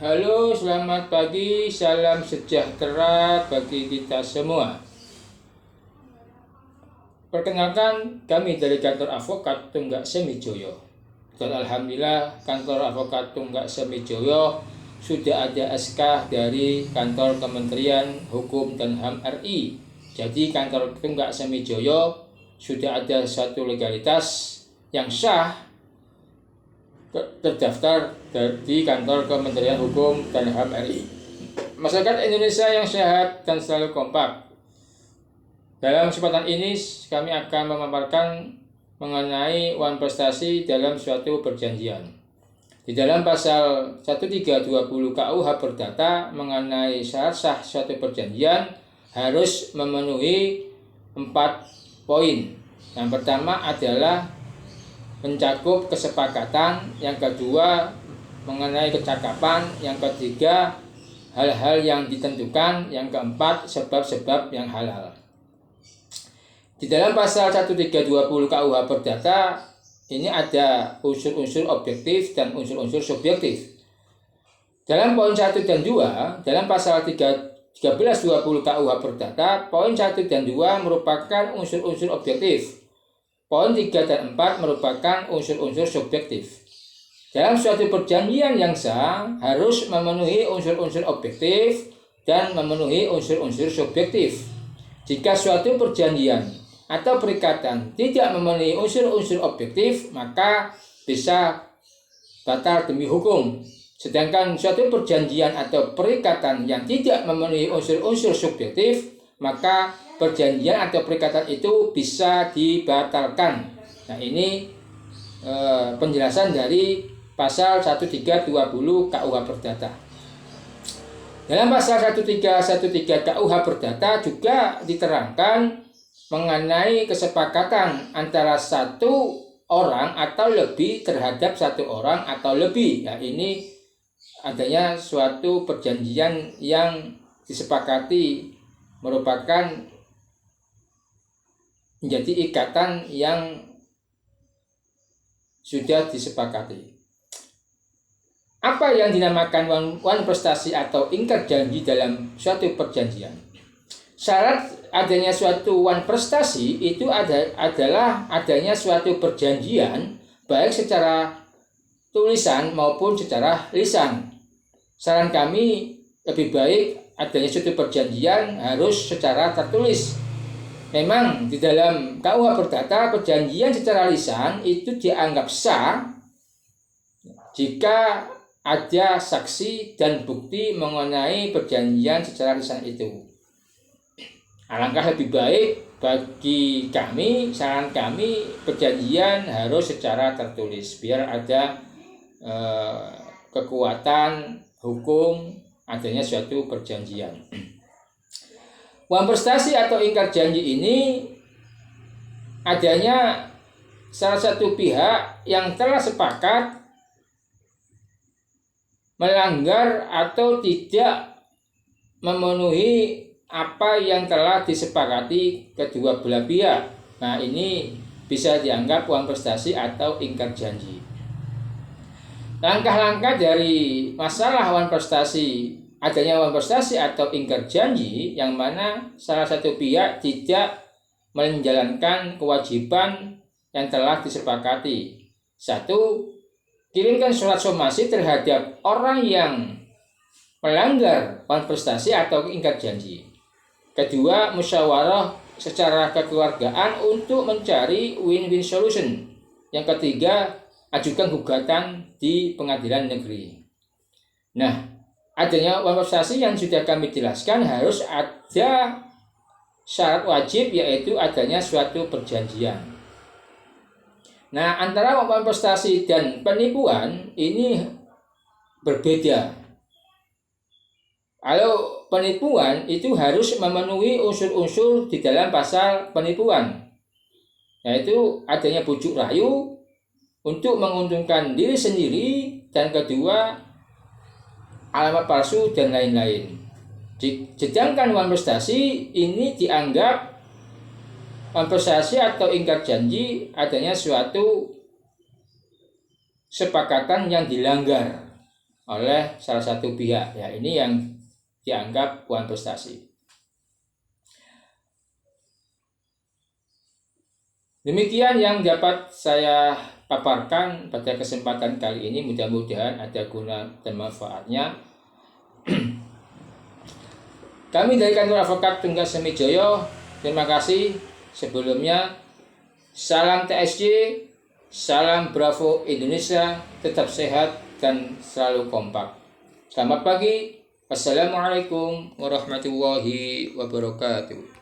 Halo, selamat pagi, salam sejahtera bagi kita semua. Perkenalkan, kami dari kantor Avokat Tunggak Semijoyo. Dan alhamdulillah kantor Avokat Tunggak Semijoyo sudah ada SK dari kantor Kementerian Hukum dan HAM RI. Jadi kantor Tunggak Semijoyo sudah ada satu legalitas yang sah terdaftar di kantor Kementerian Hukum dan HAM RI. Masyarakat Indonesia yang sehat dan selalu kompak. Dalam kesempatan ini kami akan memaparkan mengenai wan prestasi dalam suatu perjanjian. Di dalam pasal 1320 KUH Perdata mengenai syarat sah suatu perjanjian harus memenuhi 4 poin. Yang pertama adalah mencakup kesepakatan, yang kedua mengenai kecakapan, yang ketiga hal-hal yang ditentukan, yang keempat sebab-sebab yang halal. Di dalam pasal 1320 KUH Perdata ini ada unsur-unsur objektif dan unsur-unsur subjektif. Dalam poin 1 dan 2, dalam pasal 1320 KUH Perdata, poin 1 dan 2 merupakan unsur-unsur objektif. Poin 3 dan 4 merupakan unsur-unsur subjektif. Dalam suatu perjanjian yang sah harus memenuhi unsur-unsur objektif dan memenuhi unsur-unsur subjektif. Jika suatu perjanjian atau perikatan tidak memenuhi unsur-unsur objektif, maka bisa batal demi hukum. Sedangkan suatu perjanjian atau perikatan yang tidak memenuhi unsur-unsur subjektif, maka perjanjian atau perikatan itu bisa dibatalkan. Nah, ini penjelasan dari pasal 1320 KUH Perdata. Dalam pasal 1313 KUH Perdata juga diterangkan mengenai kesepakatan antara satu orang atau lebih terhadap satu orang atau lebih. Nah, ini adanya suatu perjanjian yang disepakati merupakan menjadi ikatan yang sudah disepakati. Apa yang dinamakan wan prestasi atau ingkar janji dalam suatu perjanjian? Syarat adanya suatu wan prestasi itu adalah adanya suatu perjanjian baik secara tulisan maupun secara lisan. Saran kami lebih baik adanya suatu perjanjian harus secara tertulis. Memang di dalam KUH Perdata perjanjian secara lisan itu dianggap sah jika ada saksi dan bukti mengenai perjanjian secara lisan itu. Alangkah lebih baik bagi kami, saran kami, perjanjian harus secara tertulis biar ada kekuatan hukum adanya suatu perjanjian. Wan prestasi atau ingkar janji ini adanya salah satu pihak yang telah sepakat melanggar atau tidak memenuhi apa yang telah disepakati kedua belah pihak. Nah, ini bisa dianggap wan prestasi atau ingkar janji. Langkah-langkah dari masalah wan prestasi, adanya wan prestasi atau ingkar janji yang mana salah satu pihak tidak menjalankan kewajiban yang telah disepakati. 1. Kirimkan surat somasi terhadap orang yang melanggar wan prestasi atau ingkar janji. 2. Musyawarah secara kekeluargaan untuk mencari win-win solution. Yang 3. Ajukan gugatan di pengadilan negeri. Nah, adanya wan prestasi yang sudah kami jelaskan harus ada syarat wajib, yaitu adanya suatu perjanjian. Nah, antara wan prestasi dan penipuan ini berbeda. Kalau penipuan itu harus memenuhi unsur-unsur di dalam pasal penipuan, yaitu adanya bujuk rayu untuk menguntungkan diri sendiri, dan kedua alamat palsu dan lain-lain. Sedangkan wan prestasi ini dianggap wan prestasi atau ingkar janji adanya suatu sepakatan yang dilanggar oleh salah satu pihak. Ya, ini yang dianggap bukan prestasi. Demikian yang dapat saya paparkan pada kesempatan kali ini. Mudah-mudahan ada guna dan manfaatnya. Kami dari Kantor Advokat Tunggal Semijoyo, terima kasih. Sebelumnya, salam TSJ, salam Bravo Indonesia, tetap sehat dan selalu kompak. Selamat pagi. Assalamualaikum warahmatullahi wabarakatuh.